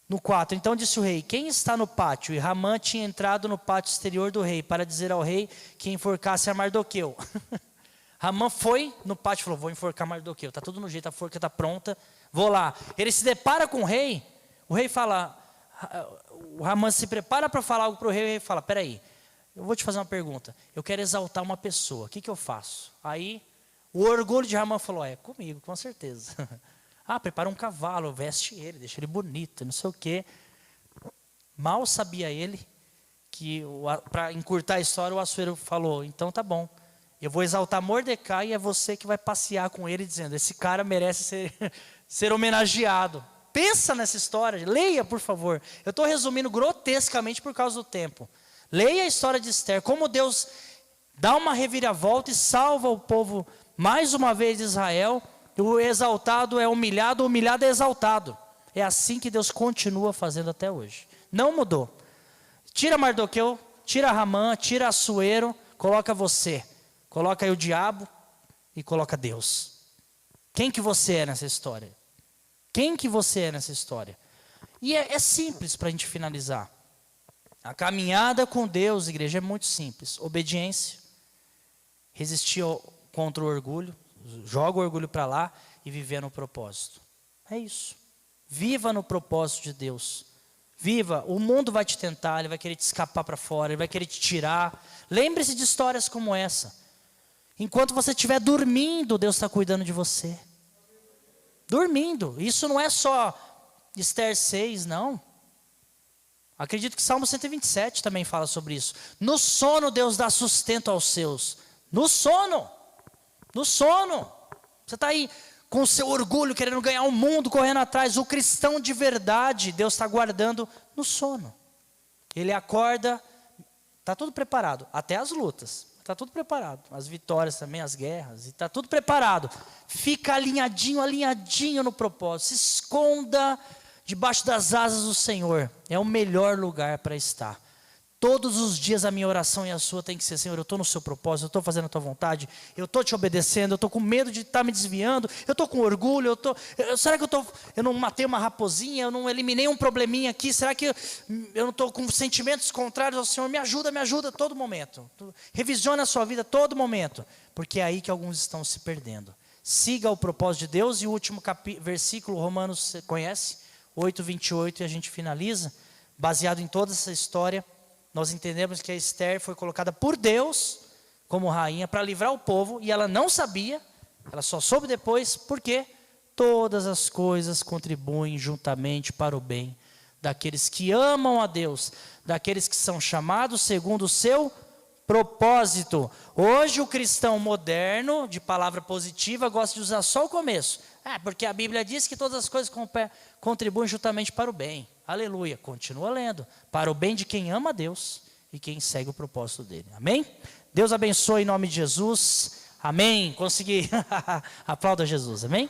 no 4, então disse o rei, quem está no pátio? E Ramã tinha entrado no pátio exterior do rei, para dizer ao rei que enforcasse a Mardoqueu. Ramã foi no pátio e falou, vou enforcar Mardoqueu, está tudo no jeito, a forca está pronta, vou lá. Ele se depara com o rei fala, o Ramã se prepara para falar algo para o rei fala, peraí, eu vou te fazer uma pergunta, eu quero exaltar uma pessoa, o que eu faço? Aí o orgulho de Ramã falou, comigo, com certeza. Prepara um cavalo, veste ele, deixa ele bonito, não sei o quê. Mal sabia ele que, para encurtar a história, o Assuero falou, então tá bom. Eu vou exaltar Mordecai e é você que vai passear com ele dizendo, esse cara merece ser homenageado. Pensa nessa história, leia por favor. Eu estou resumindo grotescamente por causa do tempo. Leia a história de Esther, como Deus dá uma reviravolta e salva o povo mais uma vez de Israel. O exaltado é humilhado, o humilhado é exaltado. É assim que Deus continua fazendo até hoje. Não mudou. Tira Mardoqueu, tira Ramã, tira Assuero, coloca você. Coloca aí o diabo e coloca Deus. Quem que você é nessa história? Quem que você é nessa história? E é simples para a gente finalizar. A caminhada com Deus, igreja, é muito simples. Obediência, resistir contra o orgulho, joga o orgulho para lá e viver no propósito. É isso. Viva no propósito de Deus. Viva, o mundo vai te tentar, ele vai querer te escapar para fora, ele vai querer te tirar. Lembre-se de histórias como essa. Enquanto você estiver dormindo, Deus está cuidando de você. Dormindo. Isso não é só Esther 6, não. Acredito que Salmo 127 também fala sobre isso. No sono Deus dá sustento aos seus. No sono. No sono. Você está aí com o seu orgulho, querendo ganhar o mundo, correndo atrás. O cristão de verdade, Deus está guardando no sono. Ele acorda, está tudo preparado, até as lutas. Está tudo preparado, as vitórias também, as guerras, está tudo preparado. Fica alinhadinho no propósito. Se esconda debaixo das asas do Senhor. É o melhor lugar para estar. Todos os dias a minha oração e a sua tem que ser: Senhor, eu estou no seu propósito, eu estou fazendo a tua vontade, eu estou te obedecendo, eu estou com medo de estar me desviando, eu estou com orgulho, será que eu não matei uma raposinha, eu não eliminei um probleminha aqui, será que eu não estou com sentimentos contrários ao Senhor? Me ajuda a todo momento. Revisiona a sua vida a todo momento, porque é aí que alguns estão se perdendo. Siga o propósito de Deus. E o último versículo, Romanos, você conhece? 8:28, e a gente finaliza. Baseado em toda essa história, nós entendemos que a Esther foi colocada por Deus como rainha para livrar o povo, e ela não sabia, ela só soube depois, porque todas as coisas contribuem juntamente para o bem daqueles que amam a Deus, daqueles que são chamados segundo o seu propósito. Hoje o cristão moderno, de palavra positiva, gosta de usar só o começo. Porque a Bíblia diz que todas as coisas contribuem juntamente para o bem. Aleluia, continua lendo. Para o bem de quem ama a Deus e quem segue o propósito dele. Amém? Deus abençoe em nome de Jesus. Amém. Consegui. Aplauda Jesus. Amém?